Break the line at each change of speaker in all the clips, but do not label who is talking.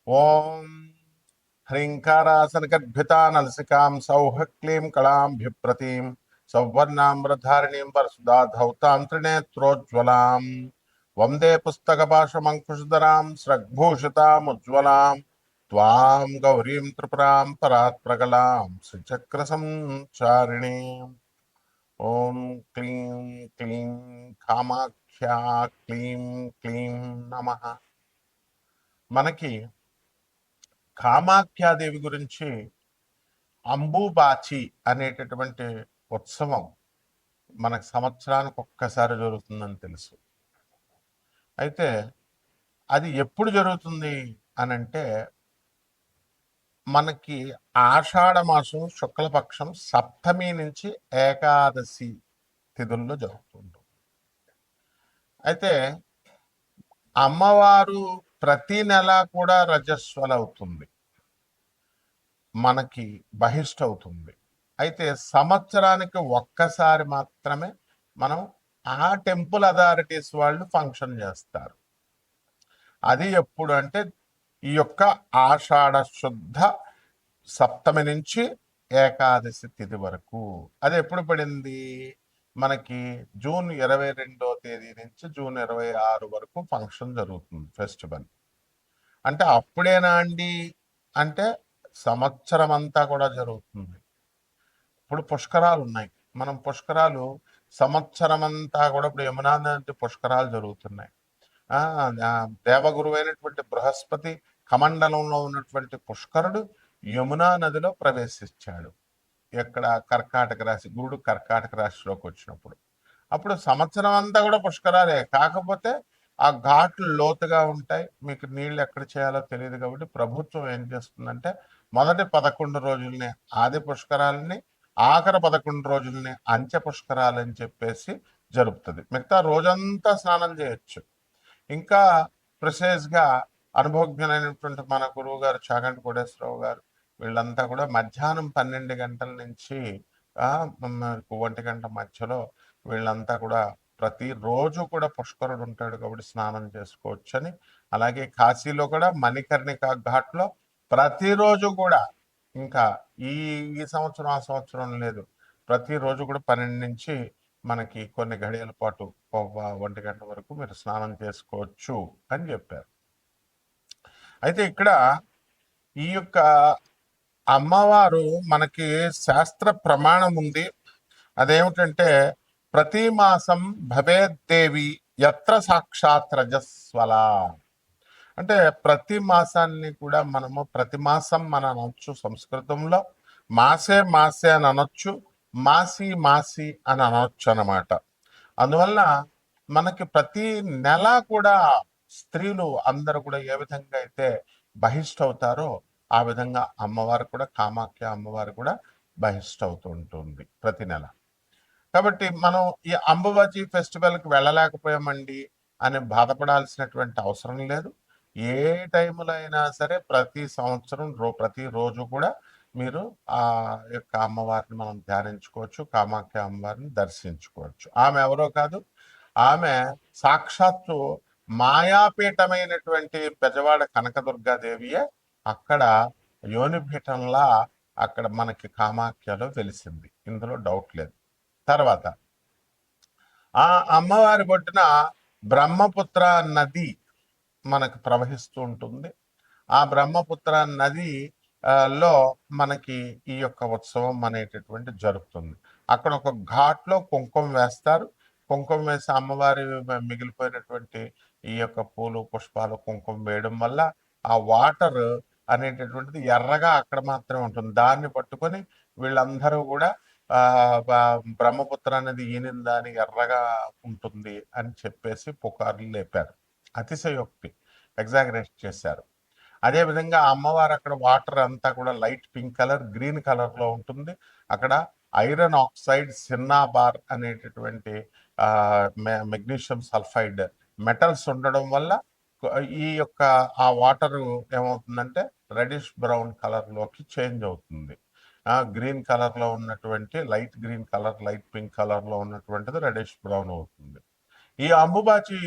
ఓం హ్రీంకారాసనగద్భితా నలసికాం సౌః క్లీం కళాంభిప్రతీం సౌవర్ణామ్రధారిణీం వరసుధాధౌతాం త్రినేత్రోజ్వలాం వందే పుస్తకపాశమంకుశధరాం స్రగ్భూషితాముజ్వలాం త్వాం గౌరీం త్రిపురాం పరాత్ప్రగలాం శ్రీచక్రసంచారిణీం. ఓం క్లీం క్లీం కామాఖ్యా క్లీం క్లీం నమః. మనకి కామాఖ్యాదేవి గురించి అంబుబాచి అనేటటువంటి ఉత్సవం మనకు సంవత్సరానికి ఒక్కసారి జరుగుతుందని తెలుసు. అయితే అది ఎప్పుడు జరుగుతుంది అని అంటే మనకి ఆషాఢ మాసం శుక్లపక్షం సప్తమి నుంచి ఏకాదశి తిథుల్లో జరుగుతుంటుంది. అయితే అమ్మవారు ప్రతి నెల కూడా రజస్వలవుతుంది, మనకి బహిష్ట అవుతుంది. అయితే సంవత్సరానికి ఒక్కసారి మాత్రమే మనం ఆ టెంపుల్ అథారిటీస్ వాళ్ళు ఫంక్షన్ చేస్తారు. అది ఎప్పుడు అంటే ఈ యొక్క ఆషాఢ శుద్ధ సప్తమి నుంచి ఏకాదశి తిథి వరకు. అది ఎప్పుడు పడింది మనకి? జూన్ 22వ తేదీ నుంచి జూన్ 26 వరకు ఫంక్షన్ జరుగుతుంది, ఫెస్టివల్. అంటే అప్పుడేనా అండి అంటే సంవత్సరం అంతా కూడా జరుగుతుంది. ఇప్పుడు పుష్కరాలు ఉన్నాయి, మనం పుష్కరాలు సంవత్సరం అంతా కూడా ఇప్పుడు యమునా నది పుష్కరాలు జరుగుతున్నాయి. దేవగురు అయినటువంటి బృహస్పతి కమండలంలో ఉన్నటువంటి పుష్కరుడు యమునా నదిలో ప్రవేశించాడు. ఎక్కడ? కర్కాటక రాశి, గురుడు కర్కాటక రాశిలోకి వచ్చినప్పుడు. అప్పుడు సంవత్సరం అంతా కూడా పుష్కరాలే. కాకపోతే ఆ ఘాట్లు లోతుగా ఉంటాయి, మీకు నీళ్ళు ఎక్కడ చేయాలో తెలియదు. కాబట్టి ప్రభుత్వం ఏం చేస్తుందంటే మొదటి 11 రోజుల్ని ఆది పుష్కరాలని, ఆఖరి 11 రోజుల్ని అంత్య పుష్కరాలని చెప్పేసి జరుపుతుంది. మిగతా రోజంతా స్నానం చేయొచ్చు. ఇంకా ప్రిసైజ్గా అనుభవజ్ఞులైనటువంటి మన గురువు గారు చాగంటి కోటేశ్వరరావు గారు వీళ్ళంతా కూడా మధ్యాహ్నం 12 గంటల నుంచి 1 గంట మధ్యలో వీళ్ళంతా కూడా ప్రతిరోజు కూడా పుష్కరుడు ఉంటాడు కాబట్టి స్నానం చేసుకోవచ్చని. అలాగే కాశీలో కూడా మణికర్ణిక ఘాట్లో ప్రతిరోజు కూడా, ఇంకా ఈ ఈ సంవత్సరం ఆ సంవత్సరం లేదు, ప్రతిరోజు కూడా 12 నుంచి మనకి కొన్ని గడియల పాటు 1 గంట వరకు మీరు స్నానం చేసుకోవచ్చు అని చెప్పారు. అయితే ఇక్కడ ఈ యొక్క అమ్మవారు మనకి శాస్త్ర ప్రమాణం ఉంది. అదేమిటంటే ప్రతి మాసం భవేద్దేవి యత్ర సాక్షాత్ రజస్వల. అంటే ప్రతి మాసాన్ని కూడా మనము ప్రతి మాసం మనం అనొచ్చు, సంస్కృతంలో మాసే మాసే అని అనొచ్చు, మాసి మాసి అని అనొచ్చు అనమాట. అందువల్ల మనకి ప్రతి నెల కూడా స్త్రీలు అందరూ కూడా ఏ విధంగా అయితే బహిష్ట అవుతారో ఆ విధంగా అమ్మవారు కూడా, కామాఖ్య అమ్మవారు కూడా బహిష్ట అవుతూ ఉంటుంది ప్రతి నెల. కాబట్టి మనం ఈ అంబుబాచి ఫెస్టివల్కి వెళ్ళలేకపోయామండి అని బాధపడాల్సినటువంటి అవసరం లేదు. ఏ టైంలో అయినా సరే ప్రతి సంవత్సరం ప్రతిరోజు కూడా మీరు ఆ యొక్క అమ్మవారిని మనం ధ్యానించుకోవచ్చు, కామాఖ్య అమ్మవారిని దర్శించుకోవచ్చు. ఆమె ఎవరో కాదు, ఆమె సాక్షాత్తు మాయాపీఠమైనటువంటి బెజవాడ కనకదుర్గాదేవియే అక్కడ యోనిపీఠంలా అక్కడ మనకి కామాఖ్యలో వెలిసింది, ఇందులో డౌట్ లేదు. తర్వాత ఆ అమ్మవారి బొట్టున బ్రహ్మపుత్ర నది మనకు ప్రవహిస్తూ ఉంటుంది. ఆ బ్రహ్మపుత్ర నది లో మనకి ఈ యొక్క ఉత్సవం అనేటటువంటి జరుగుతుంది. అక్కడ ఒక ఘాట్లో కుంకుమ వేస్తారు. కుంకుమ వేసి అమ్మవారి మిగిలిపోయినటువంటి ఈ యొక్క పూలు పుష్పాలు కుంకుమ వేయడం వల్ల ఆ వాటర్ అనేటటువంటిది ఎర్రగా అక్కడ మాత్రమే ఉంటుంది. దాన్ని పట్టుకొని వీళ్ళందరూ కూడా బ్రహ్మపుత్ర అనేది ఈనిందా అని ఎర్రగా ఉంటుంది అని చెప్పేసి పుకార్లు లేపారు. అతిశయోక్తి, ఎగ్జాగరేట్ చేశారు. అదేవిధంగా అమ్మవారు అక్కడ వాటర్ అంతా కూడా లైట్ పింక్ కలర్, గ్రీన్ కలర్లో ఉంటుంది. అక్కడ ఐరన్ ఆక్సైడ్, సిన్నాబార్ అనేటటువంటి మెగ్నీషియం సల్ఫైడ్ మెటల్స్ ఉండడం వల్ల ఈ యొక్క ఆ వాటర్ ఏమవుతుందంటే రెడిష్ బ్రౌన్ కలర్లోకి చేంజ్ అవుతుంది. గ్రీన్ కలర్లో ఉన్నటువంటి light green colour, light pink కలర్లో ఉన్నటువంటిది రెడిష్ బ్రౌన్ అవుతుంది. ఈ అంబుబాచి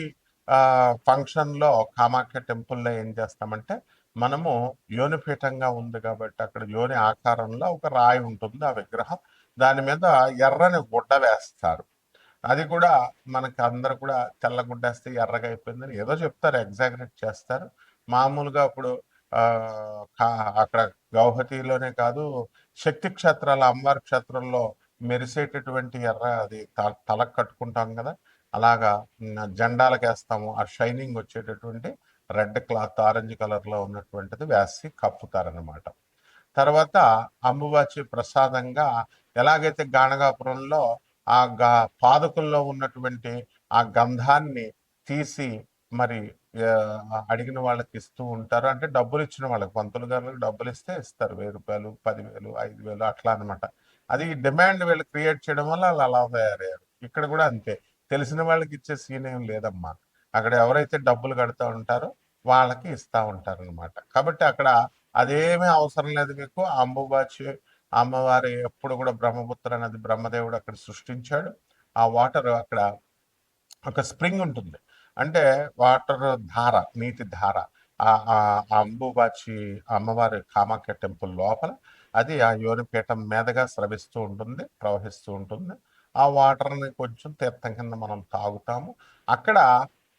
ఫంక్షన్లో కామాఖ్య టెంపుల్లో ఏం చేస్తామంటే మనము యోనిపీఠంగా ఉంది కాబట్టి అక్కడ యోని ఆకారంలో ఒక రాయి ఉంటుంది ఆ విగ్రహం. దాని మీద ఎర్రని గుడ్డ వేస్తారు. అది కూడా మనకి అందరూ కూడా తెల్ల గుడ్డేస్తే ఎర్రగా అయిపోయిందని ఏదో చెప్తారు, ఎగ్జాగరేట్ చేస్తారు. మామూలుగా ఇప్పుడు అక్కడ గౌహతిలోనే కాదు, శక్తి క్షేత్రాల అమ్మవారి క్షేత్రంలో మెరిసేటటువంటి ఎర్ర అది తలకు కట్టుకుంటాం కదా, అలాగా జెండాలకు వేస్తాము. ఆ షైనింగ్ వచ్చేటటువంటి రెడ్ క్లాత్ ఆరెంజ్ కలర్ లో ఉన్నటువంటిది వేసి కప్పుతారనమాట. తర్వాత అంబుబాచి ప్రసాదంగా ఎలాగైతే గాణగాపురంలో ఆ పాదకుల్లో ఉన్నటువంటి ఆ గంధాన్ని తీసి మరి అడిగిన వాళ్ళకి ఇస్తూ ఉంటారు. అంటే డబ్బులు ఇచ్చిన వాళ్ళకి, పంతులు గారులకు డబ్బులు ఇస్తే ఇస్తారు, 1000 రూపాయలు, 10,000, 5,000 అట్లా అనమాట. అది డిమాండ్ వీళ్ళు క్రియేట్ చేయడం వల్ల వాళ్ళు అలా తయారయ్యారు. ఇక్కడ కూడా అంతే, తెలిసిన వాళ్ళకి ఇచ్చే సీన్ ఏం లేదమ్మా. అక్కడ ఎవరైతే డబ్బులు కడుతూ ఉంటారో వాళ్ళకి ఇస్తా ఉంటారు అనమాట. కాబట్టి అక్కడ అదేమీ అవసరం లేదు మీకు. అంబుబాచి అమ్మవారి ఎప్పుడు కూడా బ్రహ్మపుత్ర నది బ్రహ్మదేవుడు అక్కడ సృష్టించాడు. ఆ వాటర్ అక్కడ ఒక స్ప్రింగ్ ఉంటుంది, అంటే వాటర్ ధార, నీటి ధార ఆ అంబుబాచి అమ్మవారి కామాఖ్య టెంపుల్ లోపల అది ఆ యోనిపీఠం మీదగా స్రవిస్తూ ఉంటుంది, ప్రవహిస్తూ ఉంటుంది. ఆ వాటర్ని కొంచెం తీర్థం కింద మనం తాగుతాము. అక్కడ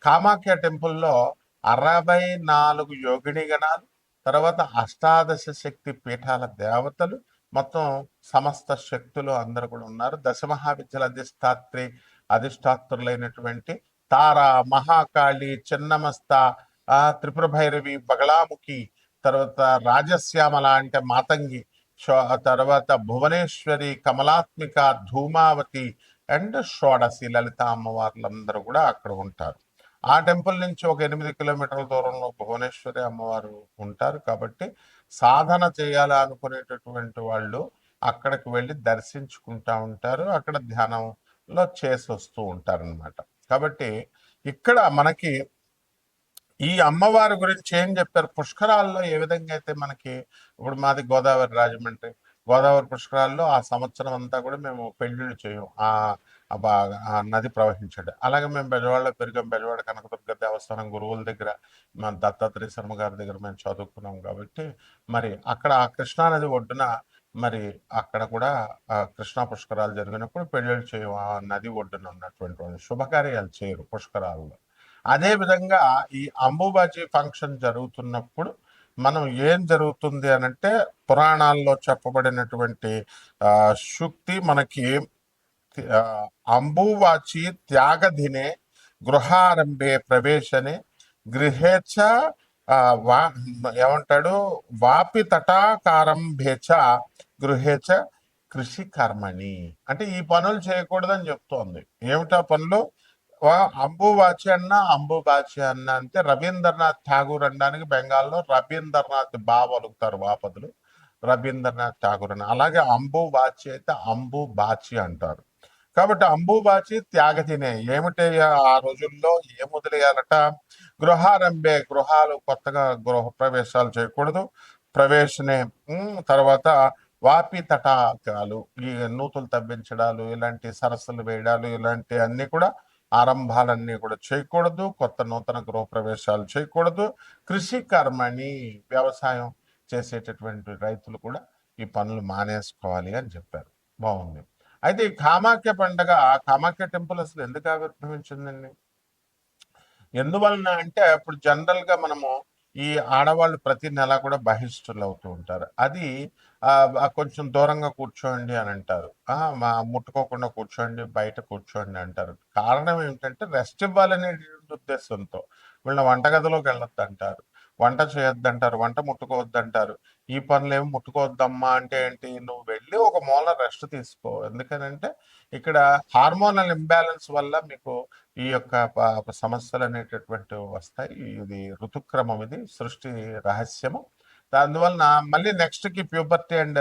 కామాఖ్య టెంపుల్లో 64 యోగిని గణాలు, తర్వాత అష్టాదశ శక్తి పీఠాల దేవతలు, మొత్తం సమస్త శక్తులు అందరూ కూడా ఉన్నారు. దశమహావిద్యల అధిష్టాత్రులైనటువంటి తార, మహాకాళి, చిన్నమస్త, త్రిపుర భైరవి, బగళాముఖి, తర్వాత రాజశ్యామల అంటే మాతంగి, తర్వాత భువనేశ్వరి, కమలాత్మిక, ధూమావతి అండ్ షోడసి లలిత అమ్మవార్లందరూ కూడా అక్కడ ఉంటారు. ఆ టెంపుల్ నుంచి ఒక 8 కిలోమీటర్ల దూరంలో భువనేశ్వరి అమ్మవారు ఉంటారు. కాబట్టి సాధన చేయాలి అనుకునేటటువంటి వాళ్ళు అక్కడికి వెళ్ళి దర్శించుకుంటా ఉంటారు, అక్కడ ధ్యానంలో చేసి వస్తూ ఉంటారనమాట. కాబట్టి ఇక్కడ మనకి ఈ అమ్మవారి గురించి ఏం చెప్పారు, పుష్కరాల్లో ఏ విధంగా అయితే మనకి, ఇప్పుడు మాది గోదావరి రాజమండ్రి, గోదావరి పుష్కరాల్లో ఆ సంవత్సరం అంతా కూడా మేము పెళ్లిళ్ళు చేయం ఆ నది ప్రవహించాడు. అలాగే మేము బెజవాడలో పెరిగాం, బెజవాడ కనకదుర్గ దేవస్థానం గురువుల దగ్గర, మన దత్తాత్రేయ శర్మ గారి దగ్గర మేము చదువుకున్నాం కాబట్టి మరి అక్కడ ఆ కృష్ణానది ఒడ్డున మరి అక్కడ కూడా కృష్ణా పుష్కరాలు జరిగినప్పుడు పెళ్లిళ్ళు చేయం, ఆ నది ఒడ్డున ఉన్నటువంటి వాళ్ళు శుభకార్యాలు చేయరు పుష్కరాల్లో. అదే విధంగా ఈ అంబుబాచి ఫంక్షన్ జరుగుతున్నప్పుడు మనం ఏం జరుగుతుంది అనంటే, పురాణాల్లో చెప్పబడినటువంటి శుక్తి మనకి అంబువాచి త్యాగధినే గృహారంభే ప్రవేశనే గృహేచ్ఛ ఏమంటాడు, వాపి తటాకారంభేచ గృహేచ కృషి కర్మణి, అంటే ఈ పనులు చేయకూడదని చెప్తోంది. ఏమిటా పనులు? అంబువాచి అన్న, అంబుబాచి అన్న అంటే రవీంద్రనాథ్ ఠాగూర్ అనడానికి బెంగాల్లో రవీంద్రనాథ్ పలుకుతారు వాపదులు, రవీంద్రనాథ్ ఠాగూర్ అని. అలాగే అంబుబాచి అయితే అంబుబాచి అంటారు. కాబట్టి అంబుబాచి త్యాగతినే ఏమిటి, ఆ రోజుల్లో ఏం వదిలేయాలట, గృహారంభే, గృహాలు కొత్తగా గృహ ప్రవేశాలు చేయకూడదు, ప్రవేశనే, తర్వాత వాపి తటాకాలు, ఈ నూతులు తవ్వించడాలు, ఇలాంటి సరస్సులు వేయడాలు, ఇలాంటి అన్ని కూడా ఆరంభాలన్నీ కూడా చేయకూడదు, కొత్త నూతన గృహప్రవేశాలు చేయకూడదు. కృషి కర్మని, వ్యవసాయం చేసేటటువంటి రైతులు కూడా ఈ పనులు మానేసుకోవాలి అని చెప్పారు. బాగుంది. అయితే ఈ కామాఖ్య పండగ, కామాఖ్య టెంపుల్ అసలు ఎందుకు ఆవిర్భవించిందండి? ఎందువలన అంటే, ఇప్పుడు జనరల్ గా మనము ఈ ఆడవాళ్ళు ప్రతి నెల కూడా బహిష్టులు అవుతూ ఉంటారు. అది కొంచెం దూరంగా కూర్చోండి అని అంటారు, ముట్టుకోకుండా కూర్చోండి, బయట కూర్చోండి అంటారు. కారణం ఏమిటంటే రెస్ట్ ఇవ్వాలనేటువంటి ఉద్దేశంతో. వీళ్ళ వంటగదిలోకి వెళ్ళొద్దు అంటారు, వంట చేయొద్దంటారు, వంట ముట్టుకోవద్దంటారు. ఈ పనులేమో ముట్టుకోవద్దమ్మా అంటే ఏంటి, నువ్వు వెళ్ళి ఒక మూల రెస్ట్ తీసుకో. ఎందుకనంటే ఇక్కడ హార్మోనల్ ఇంబ్యాలెన్స్ వల్ల మీకు ఈ యొక్క సమస్యలు అనేటటువంటివి వస్తాయి. ఇది ఋతుక్రమం, ఇది సృష్టి రహస్యము. అందువలన మళ్ళీ నెక్స్ట్ కి ప్యూబర్టీ అండ్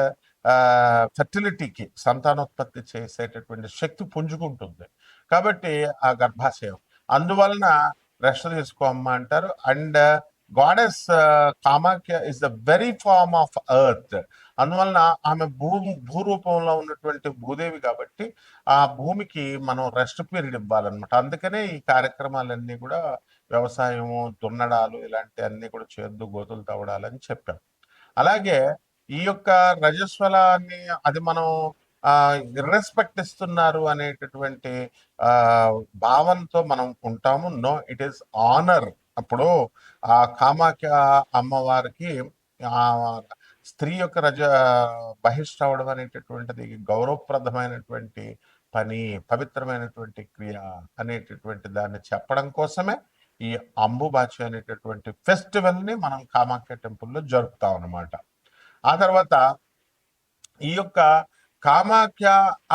ఫెర్టిలిటీకి, సంతానోత్పత్తి చేసేటటువంటి శక్తి పుంజుకుంటుంది కాబట్టి ఆ గర్భాశయం, అందువలన రెస్ట్ తీసుకోమ్మా అంటారు. And goddess Kamakhya is the very form of earth. అందువలన ఆమె భూరూపంలో ఉన్నటువంటి భూదేవి కాబట్టి ఆ భూమికి మనం రెస్ట్ పీరియడ్ ఇవ్వాలన్నమాట. అందుకనే ఈ కార్యక్రమాలన్నీ కూడా వ్యవసాయము, దున్నడాలు ఇలాంటి అన్ని కూడా చేద్దు గోతులు తవ్వడాలని చెప్పాం. అలాగే ఈ యొక్క రజస్వలాన్ని అది మనం ఇర్రెస్పెక్ట్ ఇస్తున్నారు అనేటటువంటి ఆ భావంతో మనం ఉంటాము. No, it is honour. అప్పుడు ఆ కామాఖ్య అమ్మవారికి ఆ స్త్రీ యొక్క బహిష్ట అనేటటువంటిది గౌరవప్రదమైనటువంటి పని, పవిత్రమైనటువంటి క్రియ అనేటటువంటి దాన్ని చెప్పడం కోసమే ఈ అంబుబాచి అనేటటువంటి ఫెస్టివల్ ని మనం కామాఖ్య టెంపుల్లో జరుపుతాం అన్నమాట. ఆ తర్వాత ఈ యొక్క కామాఖ్య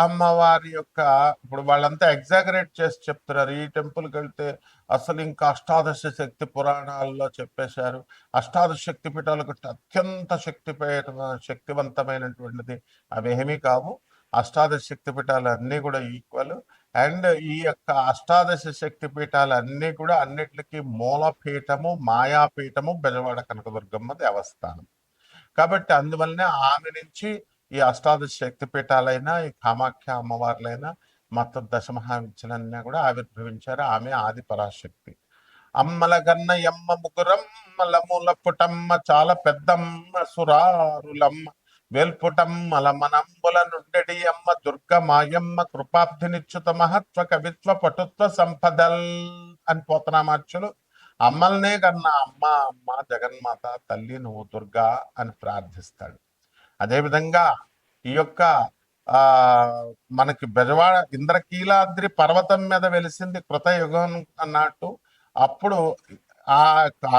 అమ్మవారి యొక్క ఇప్పుడు వాళ్ళంతా ఎగ్జాగరేట్ చేసి చెప్తున్నారు. ఈ టెంపుల్కి వెళ్తే అసలు ఇంకా అష్టాదశ శక్తి పురాణాల్లో చెప్పేశారు. అష్టాదశ శక్తి పీఠాలకు అత్యంత శక్తివంతమైనటువంటిది అవేమీ కావు. అష్టాదశ శక్తి పీఠాలు అన్నీ కూడా ఈక్వల్. అండ్ ఈ యొక్క అష్టాదశ శక్తి పీఠాలు అన్నీ కూడా అన్నిటికీ మూలపీఠము, మాయాపీఠము బెజవాడ కనకదుర్గమ్మ దేవస్థానం. కాబట్టి అందువల్లనే ఆమె నుంచి ఈ అష్టాదశ శక్తి పీఠాలైనా, ఈ కామాఖ్య అమ్మవార్లైనా, మొత్తం దశమహావిద్యలన్నీ కూడా ఆవిర్భవించారు. ఆమె ఆది పరాశక్తి. అమ్మల గన్న ఎమ్మ ముగురమ్మల మూల పుటమ్మ చాలా పెద్దమ్మ సురారులమ్మ వేల్పుటమ్మల మనంబుల నుండెడి అమ్మ దుర్గ మాయమ్మ కృపాబ్ధినిచ్యుత మహత్వ కవిత్వ పటుత్వ సంపదల్ అని పోతనామార్చులు అమ్మల్నే కన్నా అమ్మ అమ్మ జగన్మాత తల్లి నువ్వు దుర్గా అని ప్రార్థిస్తాడు. అదేవిధంగా ఈ యొక్క మనకి బెజవాడ ఇంద్రకీలాద్రి పర్వతం మీద వెలిసింది కృతయుగం అన్నట్టు. అప్పుడు ఆ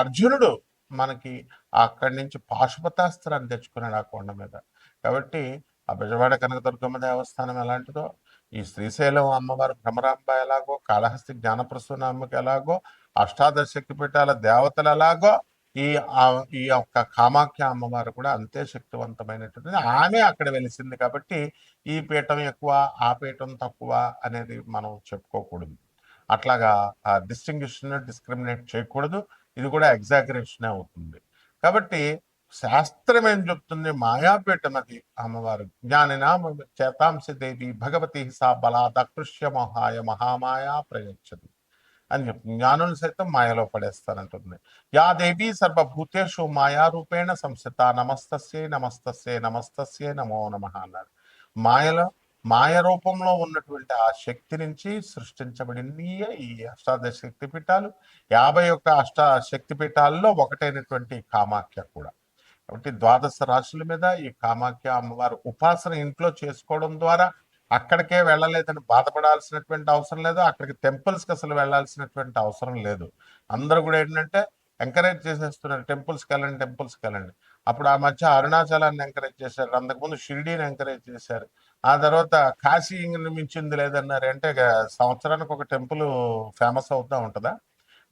అర్జునుడు మనకి అక్కడి నుంచి పాశుపతాస్త్రాన్ని తెచ్చుకున్నాడు ఆ కొండ మీద. కాబట్టి ఆ బెజవాడ కనకదుర్గమ్మ దేవస్థానం ఎలాంటిదో, ఈ శ్రీశైలం అమ్మవారు భ్రమరాంబ ఎలాగో, కాళహస్తి జ్ఞానప్రసూనామ్మకి ఎలాగో, అష్టాదశ శక్తి పీఠాల దేవతలు ఎలాగో, ఈ ఈ యొక్క కామాఖ్య అమ్మవారు కూడా అంతే శక్తివంతమైనటువంటిది. ఆమె అక్కడ వెలిసింది కాబట్టి ఈ పీఠం ఎక్కువ, ఆ పీఠం తక్కువ అనేది మనం చెప్పుకోకూడదు. అట్లాగా డిస్క్రిమినేట్ చేయకూడదు. ఇది కూడా ఎగ్జాగరేషన్ అవుతుంది. కాబట్టి శాస్త్రం ఏం చెప్తుంది? మాయాపీఠం అది అమ్మవారు. జ్ఞానినామ చేతాంశ దేవి భగవతి సా బలాద కృష్య మహాయ మహామాయా ప్రయచ్చది అని చెప్తుంది. జ్ఞానులు సైతం మాయలో పడేస్తానంటుంది. యా దేవి సర్వభూతేషు మాయారూపేణ సంస్థిత నమస్తస్యే నమస్తస్యే నమస్తస్యే నమో నమః అన్నారు. మాయ రూపంలో ఉన్నటువంటి ఆ శక్తి నుంచి సృష్టించబడింది ఈ అష్టాదశ శక్తి పీఠాలు. 51 శక్తి పీఠాల్లో ఒకటైనటువంటి కామాఖ్య కూడా. కాబట్టి ద్వాదశ రాశుల మీద ఈ కామాఖ్య అమ్మవారు ఉపాసన ఇంట్లో చేసుకోవడం ద్వారా అక్కడికే వెళ్ళలేదని బాధపడాల్సినటువంటి అవసరం లేదు. అక్కడికి టెంపుల్స్కి అసలు వెళ్ళాల్సినటువంటి అవసరం లేదు. అందరూ కూడా ఏంటంటే ఎంకరేజ్ చేసేస్తున్నారు, టెంపుల్స్కి వెళ్ళండి. అప్పుడు ఆ మధ్య అరుణాచలాన్ని ఎంకరేజ్ చేశారు, అంతకుముందు షిరిడీని ఎంకరేజ్ చేశారు, ఆ తర్వాత కాశీ మించింది లేదన్నారు. అంటే సంవత్సరానికి ఒక టెంపుల్ ఫేమస్ అవుతా ఉంటుందా?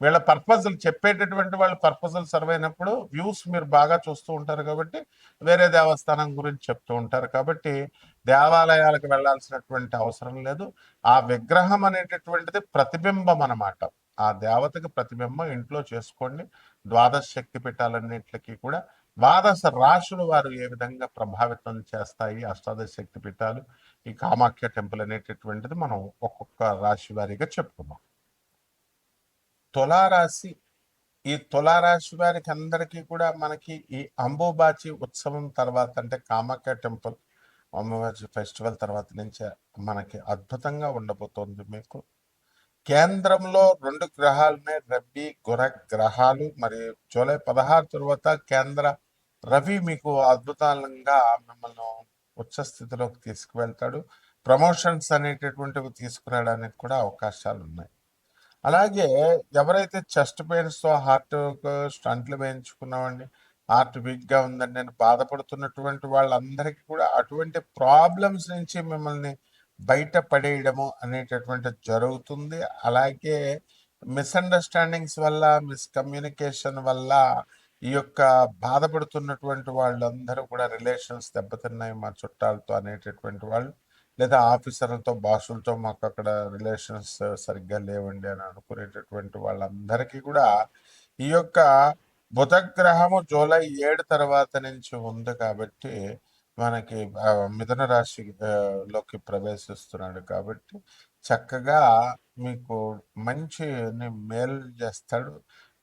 వీళ్ళ పర్పజల్ చెప్పేటటువంటి వాళ్ళు పర్పజల్ సర్వ్ అయినప్పుడు వ్యూస్ మీరు బాగా చూస్తూ ఉంటారు కాబట్టి వేరే దేవస్థానం గురించి చెప్తూ ఉంటారు. కాబట్టి దేవాలయాలకు వెళ్ళాల్సినటువంటి అవసరం లేదు. ఆ విగ్రహం అనేటటువంటిది ప్రతిబింబం అన్నమాట. ఆ దేవతకి ప్రతిబింబం ఇంట్లో చేసుకోండి. ద్వాదశ శక్తి పీఠాలన్నింటికి కూడా ద్వాదశ రాశులు వారు ఏ విధంగా ప్రభావితం చేస్తాయి అష్టాదశ శక్తి పీఠాలు, ఈ కామాఖ్య టెంపుల్ అనేటటువంటిది మనం ఒక్కొక్క రాశి వారీగా చెప్పుకున్నాం. తులారాశి. ఈ తులారాశి వారికి అందరికీ కూడా మనకి ఈ అంబుబాచి ఉత్సవం తర్వాత, అంటే కామాఖ్య టెంపుల్ అంబుబాచి ఫెస్టివల్ తర్వాత నుంచే మనకి అద్భుతంగా ఉండబోతోంది. మీకు కేంద్రంలో 2 గ్రహాలునే, రవి గుర గ్రహాలు. మరి జూలై 16 తర్వాత కేంద్ర రవి మీకు అద్భుతంగా మిమ్మల్ని ఉచ్చ స్థితిలోకి తీసుకువెళ్తాడు. ప్రమోషన్స్ అనేటటువంటివి తీసుకురావడానికి కూడా అవకాశాలు ఉన్నాయి. అలాగే ఎవరైతే చెస్ట్ పెయిన్స్తో హార్ట్ స్టంట్లు వేయించుకున్నామండి, హార్ట్ వీక్గా ఉందని నేను బాధపడుతున్నటువంటి వాళ్ళందరికీ కూడా అటువంటి ప్రాబ్లమ్స్ నుంచి మిమ్మల్ని బయట పడేయడము అనేటటువంటి జరుగుతుంది. అలాగే మిస్అండర్స్టాండింగ్స్ వల్ల, మిస్కమ్యూనికేషన్ వల్ల ఈ యొక్క బాధపడుతున్నటువంటి వాళ్ళందరూ కూడా రిలేషన్స్ దెబ్బతిన్నాయి మా చుట్టాలతో అనేటటువంటి వాళ్ళు, లేదా ఆఫీసర్లతో, బాసులతో మాకు అక్కడ రిలేషన్స్ సరిగ్గా లేవండి అని అనుకునేటటువంటి వాళ్ళందరికీ కూడా ఈ యొక్క బుధగ్రహము జూలై 7 తర్వాత నుంచి ఉంది కాబట్టి మనకి మిథున రాశి లోకి ప్రవేశిస్తున్నాడు. కాబట్టి చక్కగా మీకు మంచి మేలు చేస్తాడు.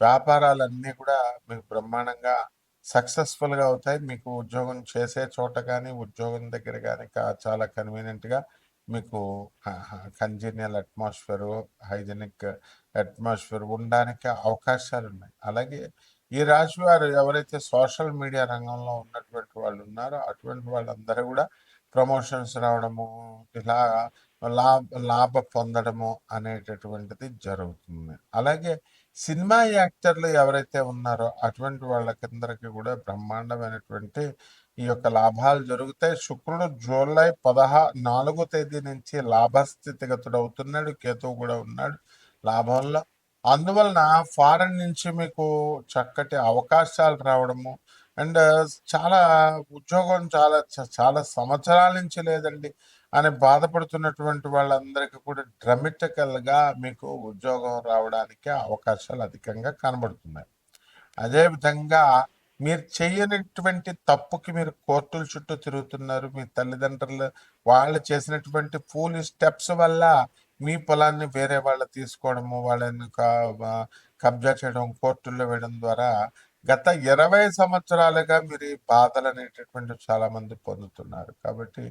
వ్యాపారాలన్నీ కూడా మీకు బ్రహ్మాండంగా సక్సెస్ఫుల్‌గా అవుతాయి. మీకు ఉద్యోగం చేసే చోట గానీ, ఉద్యోగం దగ్గర గానీ చాలా కన్వీనియంట్‌గా మీకు కంజీనియల్ అట్మాస్ఫియరు, హైజీనిక్ అట్మాస్ఫియర్ ఉండడానికి అవకాశాలున్నాయి. అలాగే ఈ రాశి వారు ఎవరైతే సోషల్ మీడియా రంగంలో ఉన్నటువంటి వాళ్ళు ఉన్నారో, అటువంటి వాళ్ళందరూ గూడా ప్రమోషన్స్ రావడము, ఇలా లాభ పొందడము అనేటటువంటిది జరుగుతుంది. అలాగే సినిమా యాక్టర్లు ఎవరైతే ఉన్నారో అటువంటి వాళ్ళకందరికీ కూడా బ్రహ్మాండమైనటువంటి ఈ యొక్క లాభాలు జరుగుతాయి. శుక్రుడు జూలై 4 తేదీ నుంచి లాభస్థితిగతుడవుతున్నాడు. కేతువు కూడా ఉన్నాడు లాభంలో. అందువలన ఫారెన్ నుంచి మీకు చక్కటి అవకాశాలు రావడము అండ్ చాలా ఉద్యోగం చాలా సంవత్సరాల నుంచి లేదండి అని బాధపడుతున్నటువంటి వాళ్ళందరికీ కూడా డ్రమటికల్గా మీకు ఉద్యోగం రావడానికి అవకాశాలు అధికంగా కనబడుతున్నాయి. అదేవిధంగా మీరు చేయనటువంటి తప్పుకి మీరు కోర్టుల చుట్టూ తిరుగుతున్నారు. మీ తల్లిదండ్రులు వాళ్ళు చేసినటువంటి ఫూల్ స్టెప్స్ వల్ల మీ పొలాన్ని వేరే వాళ్ళు తీసుకోవడము, వాళ్ళని కబ్జా చేయడం, కోర్టుల్లో వేయడం ద్వారా గత 20 సంవత్సరాలుగా మీరు ఈ బాధలు అనేటటువంటి చాలా మంది పొందుతున్నారు. కాబట్టి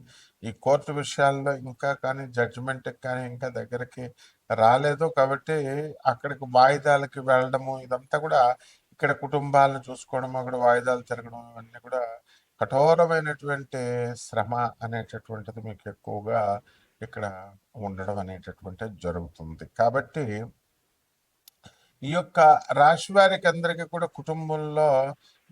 ఈ కోర్టు విషయాల్లో ఇంకా కానీ జడ్జిమెంట్కి కానీ ఇంకా దగ్గరికి రాలేదు. కాబట్టి అక్కడికి వాయిదాలకి వెళ్ళడము ఇదంతా కూడా ఇక్కడ కుటుంబాలను చూసుకోవడం, అక్కడ వాయిదాలు తిరగడం ఇవన్నీ కూడా కఠోరమైనటువంటి శ్రమ అనేటటువంటిది మీకు ఎక్కువగా ఇక్కడ ఉండడం అనేటటువంటిది జరుగుతుంది. కాబట్టి ఈ యొక్క రాశి వారికి అందరికీ కూడా కుటుంబంలో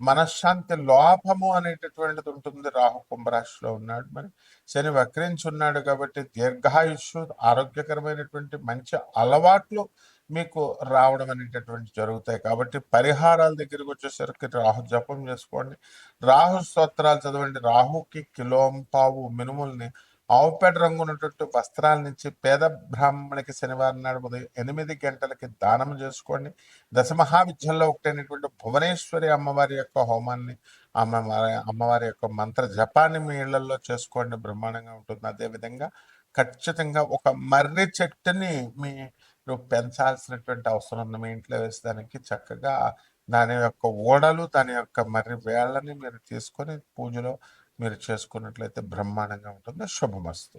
మనశ్శాంతి లోపము అనేటటువంటిది ఉంటుంది. రాహు కుంభరాశిలో ఉన్నాడు, మరి శని వక్రించి ఉన్నాడు. కాబట్టి దీర్ఘాయుష్షు, ఆరోగ్యకరమైనటువంటి మంచి అలవాట్లు మీకు రావడం అనేటటువంటి జరుగుతాయి. కాబట్టి పరిహారాల దగ్గరికి వచ్చేసరికి రాహు జపం చేసుకోండి, రాహు స్తోత్రాలు చదవండి. రాహుకి కిలోంపావు మినుముల్ని ఆవుపేట రంగు ఉన్నటువంటి వస్త్రాల నుంచి పేద బ్రాహ్మణికి శనివారం నాడు ఉదయం 8 గంటలకి దానం చేసుకోండి. దశమహావిద్యల్లో ఒకటైనటువంటి భువనేశ్వరి అమ్మవారి యొక్క హోమాన్ని, అమ్మవారి యొక్క మంత్ర జపాన్ని మీ ఇళ్లలో చేసుకోండి, బ్రహ్మాండంగా ఉంటుంది. అదేవిధంగా ఖచ్చితంగా ఒక మర్రి చెట్టుని మీరు పెంచాల్సినటువంటి అవసరం ఉంది. మీ ఇంట్లో వేసేదానికి చక్కగా దాని యొక్క ఓడలు, దాని యొక్క మర్రి వేళ్ళని మీరు తీసుకొని పూజలో మీరు చేసుకున్నట్లయితే బ్రహ్మాండంగా ఉంటుంది. శుభమస్తు.